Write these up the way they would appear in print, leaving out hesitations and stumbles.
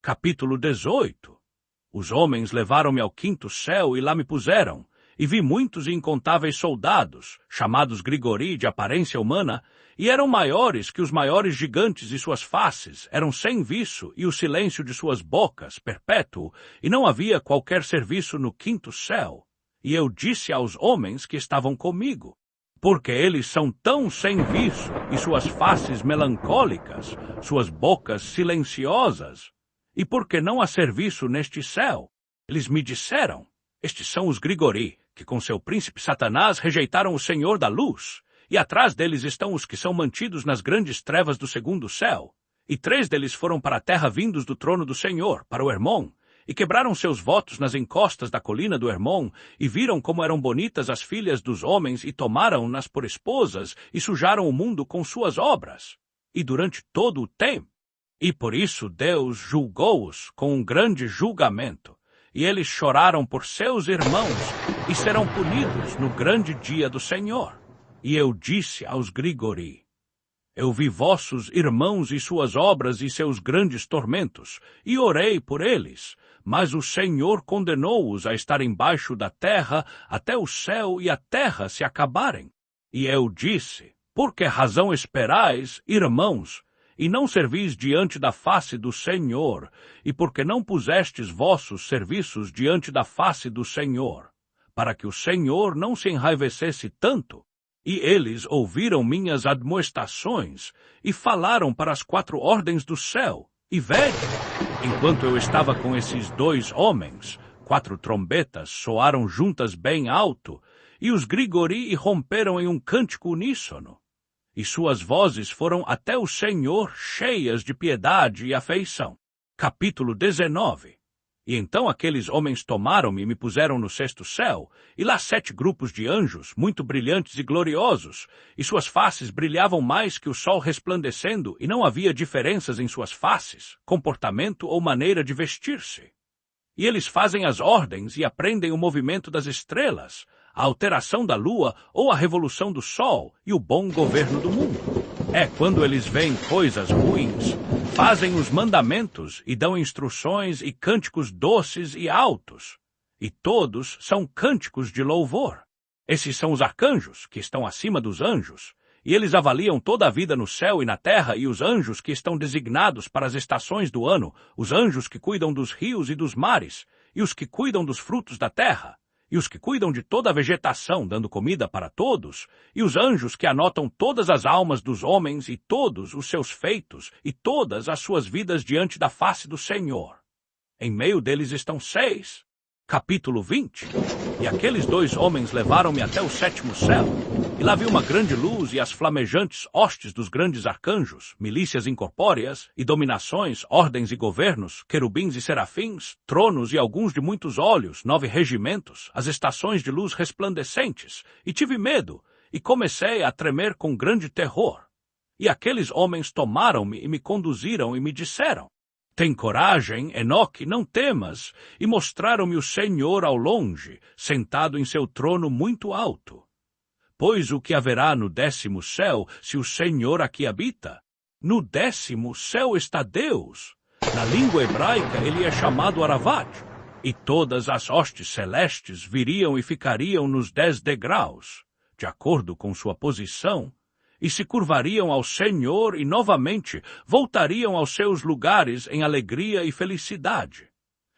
Capítulo 18. Os homens levaram-me ao quinto céu e lá me puseram, e vi muitos e incontáveis soldados, chamados Grigori de aparência humana, e eram maiores que os maiores gigantes, e suas faces eram sem viço, e o silêncio de suas bocas perpétuo, e não havia qualquer serviço no quinto céu. E eu disse aos homens que estavam comigo: porque eles são tão sem viço, e suas faces melancólicas, suas bocas silenciosas, e porque não há serviço neste céu? Eles me disseram: estes são os Grigori, que com seu príncipe Satanás rejeitaram o Senhor da luz, e atrás deles estão os que são mantidos nas grandes trevas do segundo céu. E 3 deles foram para a terra vindos do trono do Senhor, para o Hermon, e quebraram seus votos nas encostas da colina do Hermon, e viram como eram bonitas as filhas dos homens, e tomaram-nas por esposas, e sujaram o mundo com suas obras. E durante todo o tempo. E por isso Deus julgou-os com um grande julgamento, e eles choraram por seus irmãos, e serão punidos no grande dia do Senhor. E eu disse aos Grigori: eu vi vossos irmãos e suas obras e seus grandes tormentos, e orei por eles, mas o Senhor condenou-os a estar embaixo da terra até o céu e a terra se acabarem. E eu disse: por que razão esperais, irmãos, e não servis diante da face do Senhor, e porque não pusestes vossos serviços diante da face do Senhor, para que o Senhor não se enraivecesse tanto? E eles ouviram minhas admoestações, e falaram para as 4 ordens do céu, e vede, enquanto eu estava com esses 2 homens, 4 trombetas soaram juntas bem alto, e os Grigori romperam em um cântico uníssono. E suas vozes foram até o Senhor cheias de piedade e afeição. Capítulo 19. E então aqueles homens tomaram-me e me puseram no 6º céu, e lá 7 grupos de anjos, muito brilhantes e gloriosos, e suas faces brilhavam mais que o sol resplandecendo, e não havia diferenças em suas faces, comportamento ou maneira de vestir-se. E eles fazem as ordens e aprendem o movimento das estrelas, a alteração da lua ou a revolução do sol e o bom governo do mundo. É quando eles veem coisas ruins, fazem os mandamentos e dão instruções e cânticos doces e altos. E todos são cânticos de louvor. Esses são os arcanjos, que estão acima dos anjos, e eles avaliam toda a vida no céu e na terra, e os anjos que estão designados para as estações do ano, os anjos que cuidam dos rios e dos mares, e os que cuidam dos frutos da terra, e os que cuidam de toda a vegetação, dando comida para todos, e os anjos que anotam todas as almas dos homens e todos os seus feitos e todas as suas vidas diante da face do Senhor. Em meio deles estão 6. Capítulo 20. E aqueles 2 homens levaram-me até o 7º céu, e lá vi uma grande luz e as flamejantes hostes dos grandes arcanjos, milícias incorpóreas e dominações, ordens e governos, querubins e serafins, tronos e alguns de muitos olhos, 9 regimentos, as estações de luz resplandecentes, e tive medo, e comecei a tremer com grande terror. E aqueles homens tomaram-me e me conduziram e me disseram: tem coragem, Enoque, não temas, e mostraram-me o Senhor ao longe, sentado em seu trono muito alto. Pois o que haverá no 10º céu, se o Senhor aqui habita? No 10º céu está Deus. Na língua hebraica ele é chamado Aravat, e todas as hostes celestes viriam e ficariam nos 10 degraus, de acordo com sua posição, e se curvariam ao Senhor e novamente voltariam aos seus lugares em alegria e felicidade,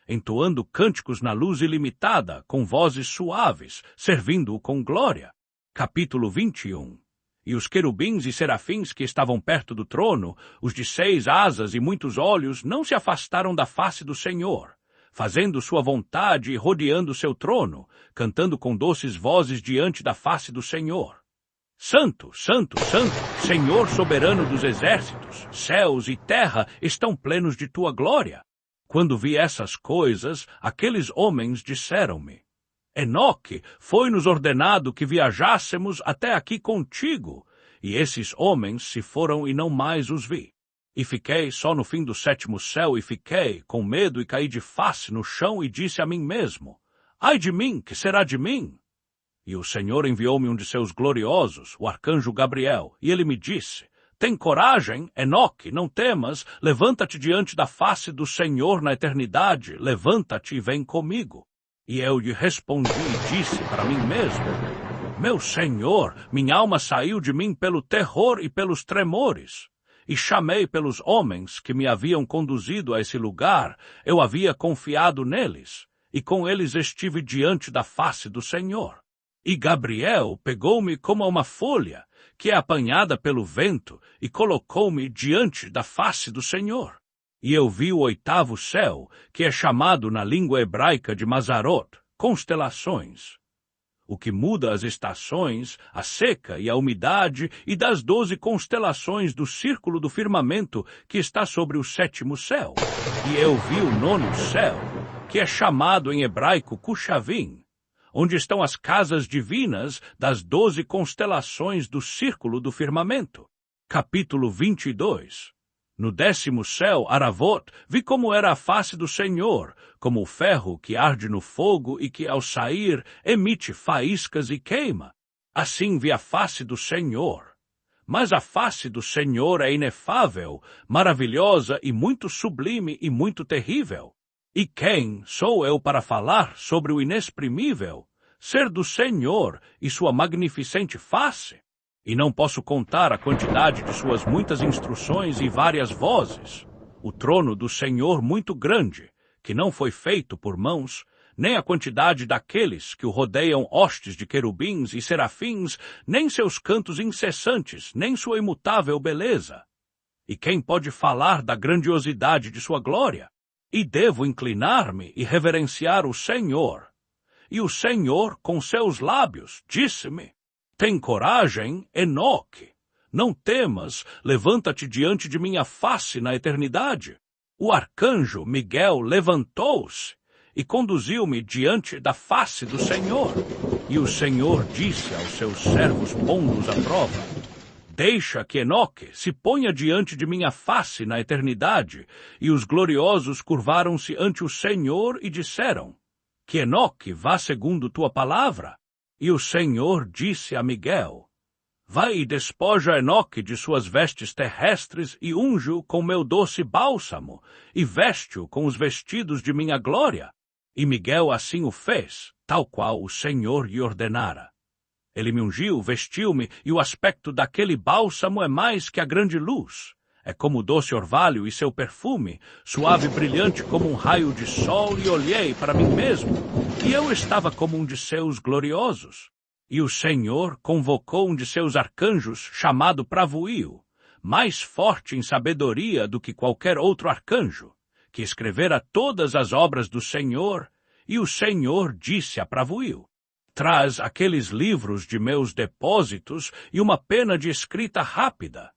entoando cânticos na luz ilimitada, com vozes suaves, servindo-o com glória. Capítulo 21. E os querubins e serafins que estavam perto do trono, os de 6 asas e muitos olhos, não se afastaram da face do Senhor, fazendo sua vontade e rodeando seu trono, cantando com doces vozes diante da face do Senhor. Santo, Santo, Santo, Senhor soberano dos exércitos, céus e terra estão plenos de tua glória. Quando vi essas coisas, aqueles homens disseram-me: Enoque, foi-nos ordenado que viajássemos até aqui contigo, e esses homens se foram e não mais os vi. E fiquei só no fim do 7º céu, e fiquei com medo e caí de face no chão e disse a mim mesmo: ai de mim, que será de mim? E o Senhor enviou-me um de seus gloriosos, o arcanjo Gabriel, e ele me disse: Tem coragem, Enoque, não temas, levanta-te diante da face do Senhor na eternidade, levanta-te e vem comigo. E eu lhe respondi e disse para mim mesmo: Meu Senhor, minha alma saiu de mim pelo terror e pelos tremores. E chamei pelos homens que me haviam conduzido a esse lugar, eu havia confiado neles, e com eles estive diante da face do Senhor. E Gabriel pegou-me como uma folha, que é apanhada pelo vento, e colocou-me diante da face do Senhor. E eu vi o oitavo céu, que é chamado na língua hebraica de Mazarot, constelações. O que muda as estações, a seca e a umidade, e das 12 constelações do círculo do firmamento que está sobre o sétimo céu. E eu vi o nono céu, que é chamado em hebraico Cushavim, onde estão as casas divinas das 12 constelações do círculo do firmamento. Capítulo 22. No 10º céu, Aravot, vi como era a face do Senhor, como o ferro que arde no fogo e que, ao sair, emite faíscas e queima. Assim vi a face do Senhor. Mas a face do Senhor é inefável, maravilhosa e muito sublime e muito terrível. E quem sou eu para falar sobre o inexprimível, ser do Senhor e sua magnificente face? E não posso contar a quantidade de suas muitas instruções e várias vozes. O trono do Senhor muito grande, que não foi feito por mãos, nem a quantidade daqueles que o rodeiam hostes de querubins e serafins, nem seus cantos incessantes, nem sua imutável beleza. E quem pode falar da grandiosidade de sua glória? E devo inclinar-me e reverenciar o Senhor. E o Senhor, com seus lábios, disse-me: Tem coragem, Enoque. Não temas, levanta-te diante de minha face na eternidade. O arcanjo Miguel levantou-se e conduziu-me diante da face do Senhor. E o Senhor disse aos seus servos pondo-os à prova: Deixa que Enoque se ponha diante de minha face na eternidade. E os gloriosos curvaram-se ante o Senhor e disseram: Que Enoque vá segundo tua palavra. E o Senhor disse a Miguel: Vai e despoja Enoque de suas vestes terrestres e unge-o com meu doce bálsamo, e veste-o com os vestidos de minha glória. E Miguel assim o fez, tal qual o Senhor lhe ordenara. Ele me ungiu, vestiu-me, e o aspecto daquele bálsamo é mais que a grande luz. É como o doce orvalho e seu perfume, suave e brilhante como um raio de sol, e olhei para mim mesmo, e eu estava como um de seus gloriosos. E o Senhor convocou um de seus arcanjos, chamado Pravuil, mais forte em sabedoria do que qualquer outro arcanjo, que escrevera todas as obras do Senhor, e o Senhor disse a Pravuil: Traz aqueles livros de meus depósitos e uma pena de escrita rápida,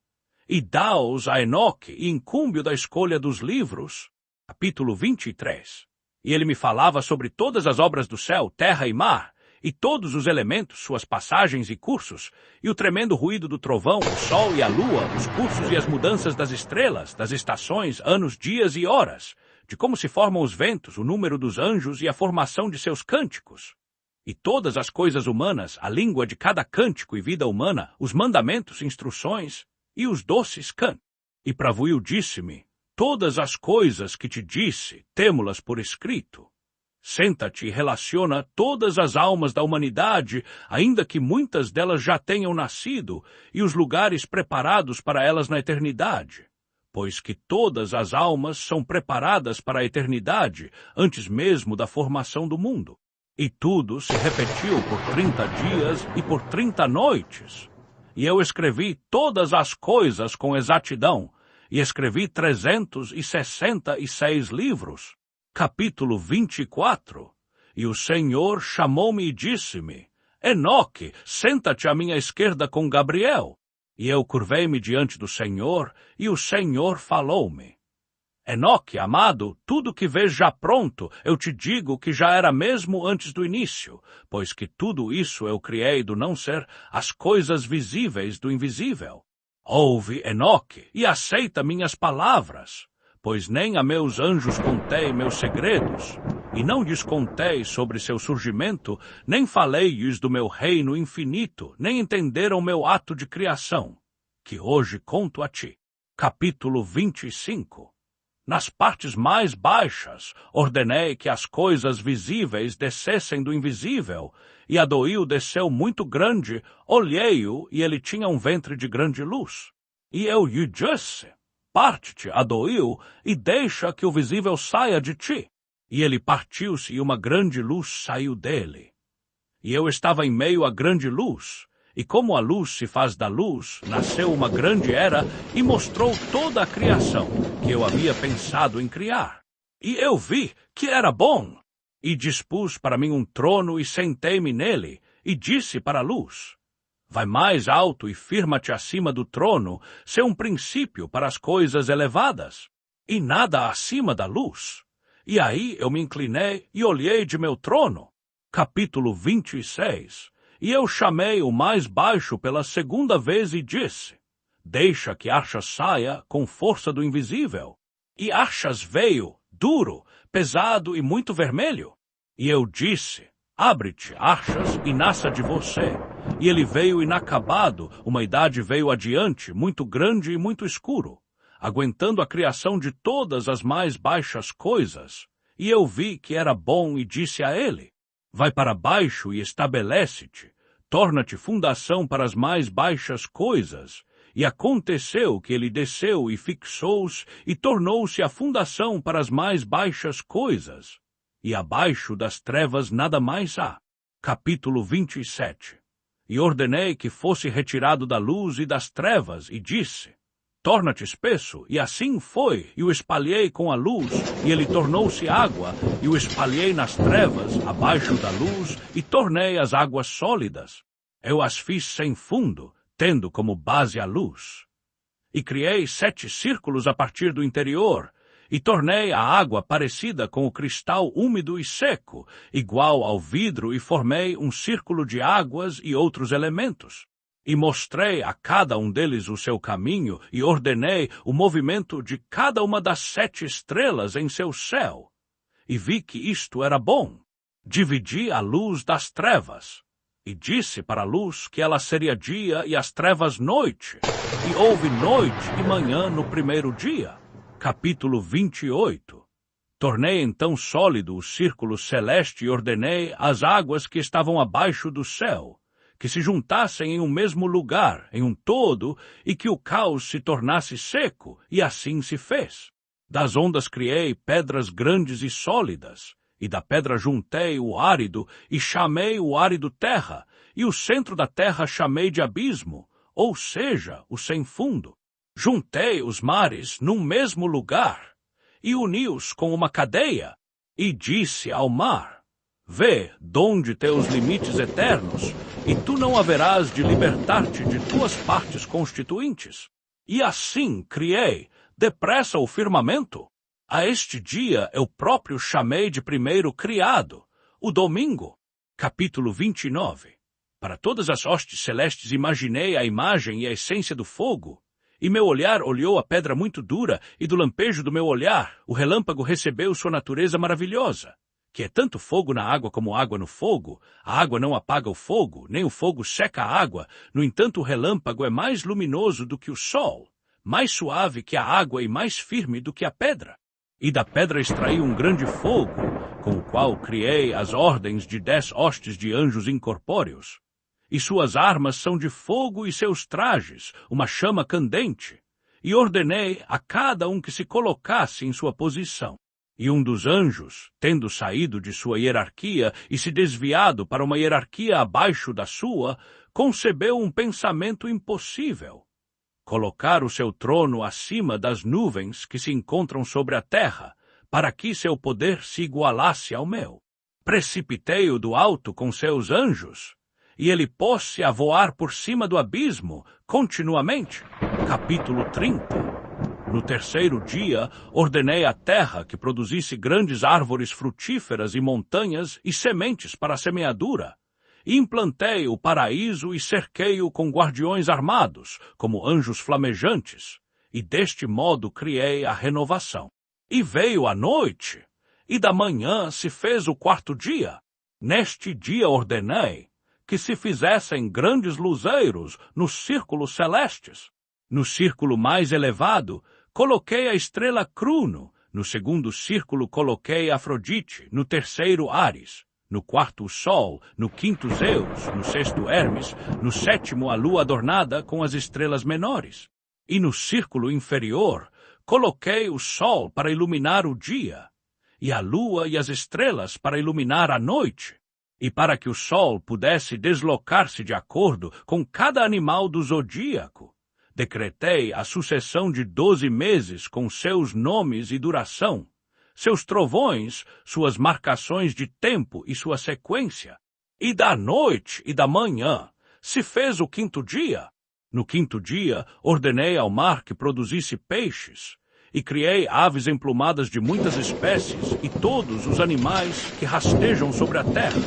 e dá-os a Enoque e incumbe-o da escolha dos livros. Capítulo 23. E ele me falava sobre todas as obras do céu, terra e mar, e todos os elementos, suas passagens e cursos, e o tremendo ruído do trovão, o sol e a lua, os cursos e as mudanças das estrelas, das estações, anos, dias e horas, de como se formam os ventos, o número dos anjos e a formação de seus cânticos. E todas as coisas humanas, a língua de cada cântico e vida humana, os mandamentos, instruções e os doces cantos. E Pravuil disse-me: Todas as coisas que te disse, temo-las por escrito. Senta-te e relaciona todas as almas da humanidade, ainda que muitas delas já tenham nascido, e os lugares preparados para elas na eternidade. Pois que todas as almas são preparadas para a eternidade, antes mesmo da formação do mundo. E tudo se repetiu por 30 dias e por 30 noites. E eu escrevi todas as coisas com exatidão, e escrevi 366 livros. Capítulo 24. E o Senhor chamou-me e disse-me: Enoque, senta-te à minha esquerda com Gabriel. E eu curvei-me diante do Senhor, e o Senhor falou-me: Enoque, amado, tudo que vês já pronto, eu te digo que já era mesmo antes do início, pois que tudo isso eu criei do não ser as coisas visíveis do invisível. Ouve, Enoque, e aceita minhas palavras, pois nem a meus anjos contei meus segredos, e não lhes contei sobre seu surgimento, nem falei-lhes do meu reino infinito, nem entenderam meu ato de criação. que hoje conto a ti. Capítulo 25. Nas partes mais baixas, ordenei que as coisas visíveis descessem do invisível, e Adoil desceu muito grande, olhei-o, e ele tinha um ventre de grande luz. E eu lhe disse, parte-te, Adoil, e deixa que o visível saia de ti. E ele partiu-se, e uma grande luz saiu dele. E eu estava em meio à grande luz, e como a luz se faz da luz, nasceu uma grande era e mostrou toda a criação que eu havia pensado em criar. E eu vi que era bom, e dispus para mim um trono e sentei-me nele, e disse para a luz, vai mais alto e firma-te acima do trono, ser um princípio para as coisas elevadas, e nada acima da luz. E aí eu me inclinei e olhei de meu trono. Capítulo 26. E eu chamei o mais baixo pela segunda vez e disse, deixa que Archas saia com força do invisível. E Archas veio, duro, pesado e muito vermelho. E eu disse, abre-te, Archas, e nasça de você. E ele veio inacabado, uma idade veio adiante, muito grande e muito escuro, aguentando a criação de todas as mais baixas coisas. E eu vi que era bom e disse a ele, vai para baixo e estabelece-te, torna-te fundação para as mais baixas coisas. E aconteceu que ele desceu e fixou-se e tornou-se a fundação para as mais baixas coisas. E abaixo das trevas nada mais há. Capítulo 27. E ordenei que fosse retirado da luz e das trevas, e disse, torna-te espesso, e assim foi, e o espalhei com a luz, e ele tornou-se água, e o espalhei nas trevas, abaixo da luz, e tornei as águas sólidas. Eu as fiz sem fundo, tendo como base a luz. E criei 7 círculos a partir do interior, e tornei a água parecida com o cristal úmido e seco, igual ao vidro, e formei um círculo de águas e outros elementos. E mostrei a cada um deles o seu caminho, e ordenei o movimento de cada uma das 7 estrelas em seu céu. E vi que isto era bom. Dividi a luz das trevas. E disse para a luz que ela seria dia e as trevas noite. E houve noite e manhã no primeiro dia. Capítulo 28. Tornei então sólido o círculo celeste e ordenei as águas que estavam abaixo do céu, que se juntassem em um mesmo lugar, em um todo, e que o caos se tornasse seco, e assim se fez. Das ondas criei pedras grandes e sólidas, e da pedra juntei o árido, e chamei o árido terra, e o centro da terra chamei de abismo, ou seja, o sem fundo. Juntei os mares num mesmo lugar, e uni-os com uma cadeia, e disse ao mar, vê donde teus limites eternos, e tu não haverás de libertar-te de tuas partes constituintes. E assim criei, depressa o firmamento. A este dia eu próprio chamei de primeiro criado, o domingo. Capítulo 29. Para todas as hostes celestes imaginei a imagem e a essência do fogo, e meu olhar olhou a pedra muito dura, e do lampejo do meu olhar o relâmpago recebeu sua natureza maravilhosa, que é tanto fogo na água como água no fogo. A água não apaga o fogo, nem o fogo seca a água. No entanto, o relâmpago é mais luminoso do que o sol, mais suave que a água e mais firme do que a pedra. E da pedra extraí um grande fogo, com o qual criei as ordens de 10 hostes de anjos incorpóreos. E suas armas são de fogo e seus trajes, uma chama candente. E ordenei a cada um que se colocasse em sua posição. E um dos anjos, tendo saído de sua hierarquia e se desviado para uma hierarquia abaixo da sua, concebeu um pensamento impossível: colocar o seu trono acima das nuvens que se encontram sobre a terra, para que seu poder se igualasse ao meu. Precipitei-o do alto com seus anjos, e ele pôs-se a voar por cima do abismo, continuamente. Capítulo 30. No terceiro dia, ordenei à terra que produzisse grandes árvores frutíferas e montanhas e sementes para a semeadura. E implantei o paraíso e cerquei-o com guardiões armados, como anjos flamejantes. E deste modo criei a renovação. E veio a noite, e da manhã se fez o quarto dia. Neste dia ordenei que se fizessem grandes luzeiros nos círculos celestes. No círculo mais elevado, coloquei a estrela Cruno, no segundo círculo coloquei Afrodite, no terceiro Áris, no quarto o Sol, no quinto Zeus, no sexto Hermes, no sétimo a lua adornada com as estrelas menores. E no círculo inferior, coloquei o Sol para iluminar o dia, e a lua e as estrelas para iluminar a noite, e para que o Sol pudesse deslocar-se de acordo com cada animal do zodíaco. Decretei a sucessão de 12 meses com seus nomes e duração, seus trovões, suas marcações de tempo e sua sequência. E da noite e da manhã se fez o quinto dia. No quinto dia, ordenei ao mar que produzisse peixes, e criei aves emplumadas de muitas espécies e todos os animais que rastejam sobre a terra,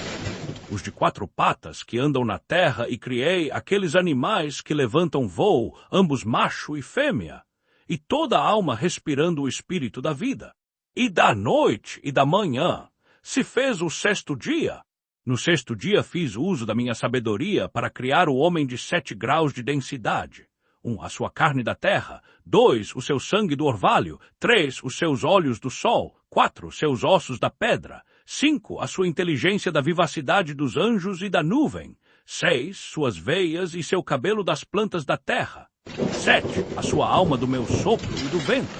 os de 4 patas que andam na terra, e criei aqueles animais que levantam voo, ambos macho e fêmea, e toda a alma respirando o espírito da vida. E da noite e da manhã se fez o sexto dia. No sexto dia fiz uso da minha sabedoria para criar o homem de 7 graus de densidade. 1, a sua carne da terra. 2, o seu sangue do orvalho. 3, os seus olhos do sol. 4, seus ossos da pedra. 5, a sua inteligência da vivacidade dos anjos e da nuvem. 6, suas veias e seu cabelo das plantas da terra. 7, a sua alma do meu sopro e do vento.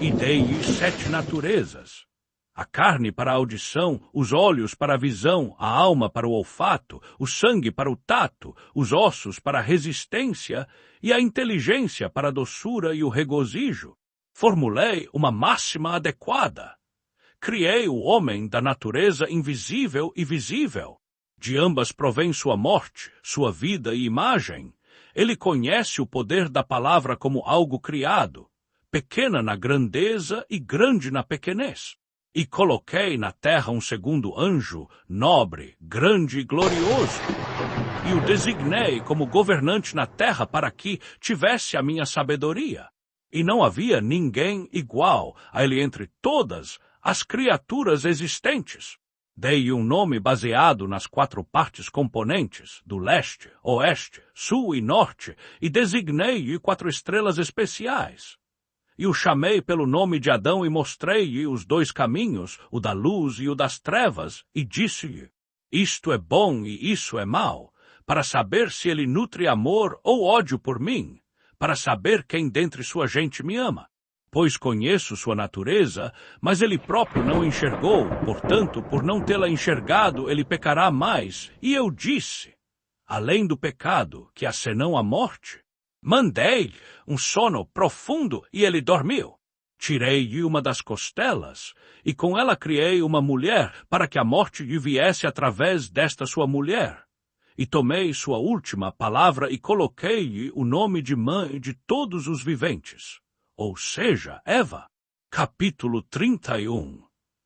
E dei-lhe 7 naturezas. A carne para a audição, os olhos para a visão, a alma para o olfato, o sangue para o tato, os ossos para a resistência e a inteligência para a doçura e o regozijo. Formulei uma máxima adequada. Criei o homem da natureza invisível e visível. De ambas provém sua morte, sua vida e imagem. Ele conhece o poder da palavra como algo criado, pequena na grandeza e grande na pequenez. E coloquei na terra um segundo anjo, nobre, grande e glorioso. E o designei como governante na terra para que tivesse a minha sabedoria. E não havia ninguém igual a ele entre todas as criaturas existentes. Dei-lhe um nome baseado nas 4 partes componentes, do leste, oeste, sul e norte, e designei-lhe 4 estrelas especiais. E o chamei pelo nome de Adão e mostrei-lhe os 2 caminhos, o da luz e o das trevas, e disse-lhe: isto é bom e isso é mau, para saber se ele nutre amor ou ódio por mim, para saber quem dentre sua gente me ama. Pois conheço sua natureza, mas ele próprio não enxergou, portanto, por não tê-la enxergado, ele pecará mais. E eu disse: além do pecado, que há senão a morte. Mandei-lhe um sono profundo e ele dormiu. Tirei-lhe uma das costelas, e com ela criei uma mulher, para que a morte lhe viesse através desta sua mulher. E tomei sua última palavra e coloquei-lhe o nome de mãe de todos os viventes. Ou seja, Eva. Capítulo 31.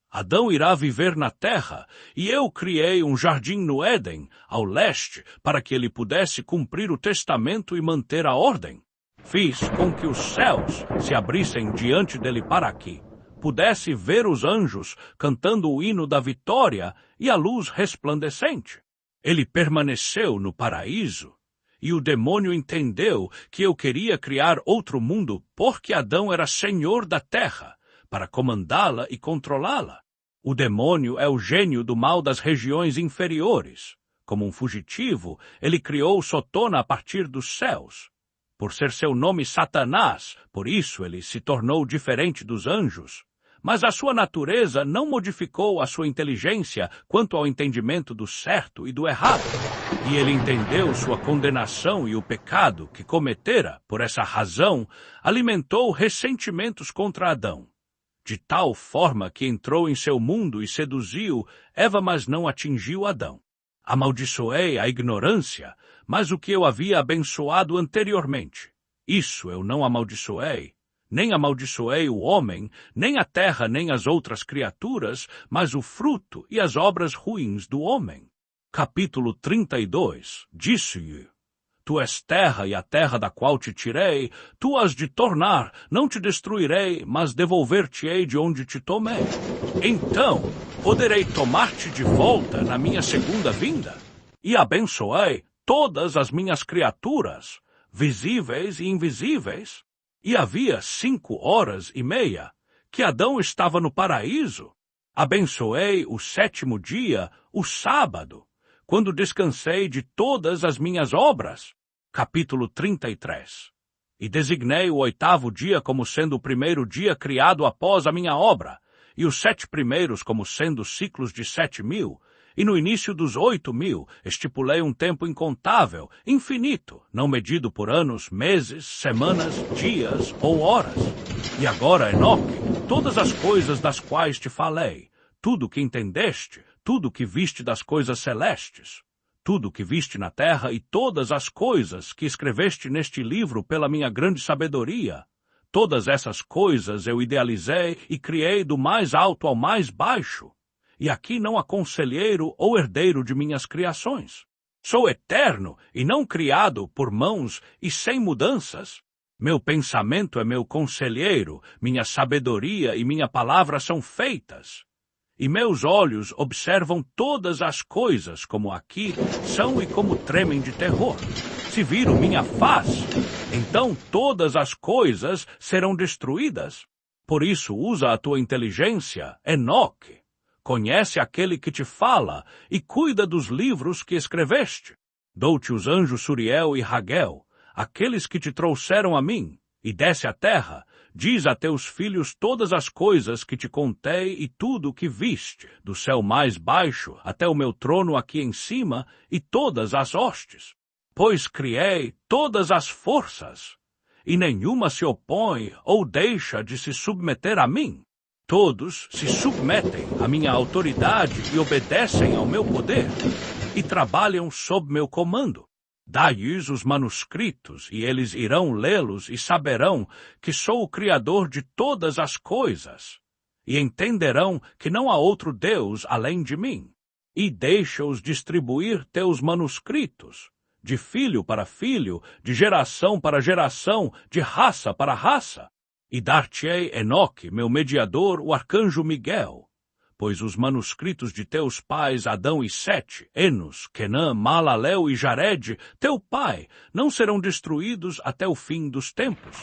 Adão irá viver na terra, e eu criei um jardim no Éden, ao leste, para que ele pudesse cumprir o testamento e manter a ordem. Fiz com que os céus se abrissem diante dele para que pudesse ver os anjos cantando o hino da vitória e a luz resplandecente. Ele permaneceu no paraíso, e o demônio entendeu que eu queria criar outro mundo porque Adão era senhor da terra, para comandá-la e controlá-la. O demônio é o gênio do mal das regiões inferiores. Como um fugitivo, ele criou Sotona a partir dos céus. Por ser seu nome Satanás, por isso ele se tornou diferente dos anjos. Mas a sua natureza não modificou a sua inteligência quanto ao entendimento do certo e do errado. E ele entendeu sua condenação e o pecado que cometera, por essa razão, alimentou ressentimentos contra Adão. De tal forma que entrou em seu mundo e seduziu Eva, mas não atingiu Adão. Amaldiçoei a ignorância, mas o que eu havia abençoado anteriormente. Isso eu não amaldiçoei. Nem amaldiçoei o homem, nem a terra, nem as outras criaturas, mas o fruto e as obras ruins do homem. Capítulo 32. Disse-lhe: tu és terra, e a terra da qual te tirei, tu has de tornar, não te destruirei, mas devolver-te-ei de onde te tomei. Então poderei tomar-te de volta na minha segunda vinda. E abençoei todas as minhas criaturas. visíveis e invisíveis. E havia 5 horas e meia que Adão estava no paraíso. Abençoei o 7º dia, o sábado, quando descansei de todas as minhas obras. Capítulo 33. E designei o 8º dia como sendo o primeiro dia criado após a minha obra, e os 7 primeiros como sendo ciclos de 7.000, e no início dos 8.000 estipulei um tempo incontável, infinito, não medido por anos, meses, semanas, dias ou horas. E agora, Enoque, todas as coisas das quais te falei, tudo que entendeste, tudo que viste das coisas celestes, tudo que viste na terra e todas as coisas que escreveste neste livro pela minha grande sabedoria, todas essas coisas eu idealizei e criei do mais alto ao mais baixo. E aqui não há conselheiro ou herdeiro de minhas criações. Sou eterno e não criado por mãos e sem mudanças. Meu pensamento é meu conselheiro, minha sabedoria e minha palavra são feitas. E meus olhos observam todas as coisas como aqui são e como tremem de terror. Se viram minha face, então todas as coisas serão destruídas. Por isso usa a tua inteligência, Enoque. Conhece aquele que te fala e cuida dos livros que escreveste. Dou-te os anjos Suriel e Raguel, aqueles que te trouxeram a mim, e desce à terra, diz a teus filhos todas as coisas que te contei e tudo o que viste, do céu mais baixo até o meu trono aqui em cima e todas as hostes. Pois criei todas as forças, e nenhuma se opõe ou deixa de se submeter a mim. Todos se submetem à minha autoridade e obedecem ao meu poder, e trabalham sob meu comando. Dai-lhes os manuscritos, e eles irão lê-los e saberão que sou o Criador de todas as coisas, e entenderão que não há outro Deus além de mim. E deixa-os distribuir teus manuscritos, de filho para filho, de geração para geração, de raça para raça. E dar-te-ei, Enoque, meu mediador, o arcanjo Miguel, pois os manuscritos de teus pais Adão e Sete, Enos, Quenã, Malalel e Jared, teu pai, não serão destruídos até o fim dos tempos.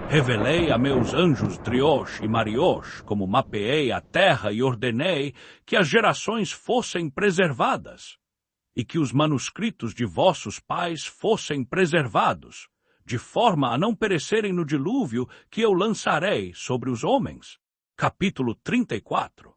Revelei a meus anjos Driosh e Mariosh, como mapeei a terra e ordenei que as gerações fossem preservadas, e que os manuscritos de vossos pais fossem preservados, de forma a não perecerem no dilúvio que eu lançarei sobre os homens. Capítulo 34.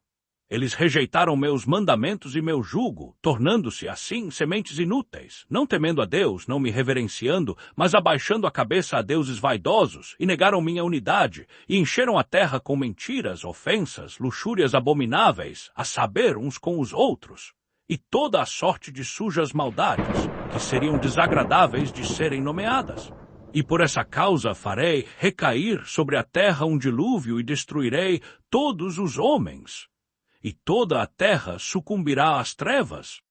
Eles rejeitaram meus mandamentos e meu jugo, tornando-se, assim, sementes inúteis, não temendo a Deus, não me reverenciando, mas abaixando a cabeça a deuses vaidosos, e negaram minha unidade, e encheram a terra com mentiras, ofensas, luxúrias abomináveis, a saber, uns com os outros, e toda a sorte de sujas maldades, que seriam desagradáveis de serem nomeadas. E por essa causa farei recair sobre a terra um dilúvio e destruirei todos os homens, e toda a terra sucumbirá às trevas.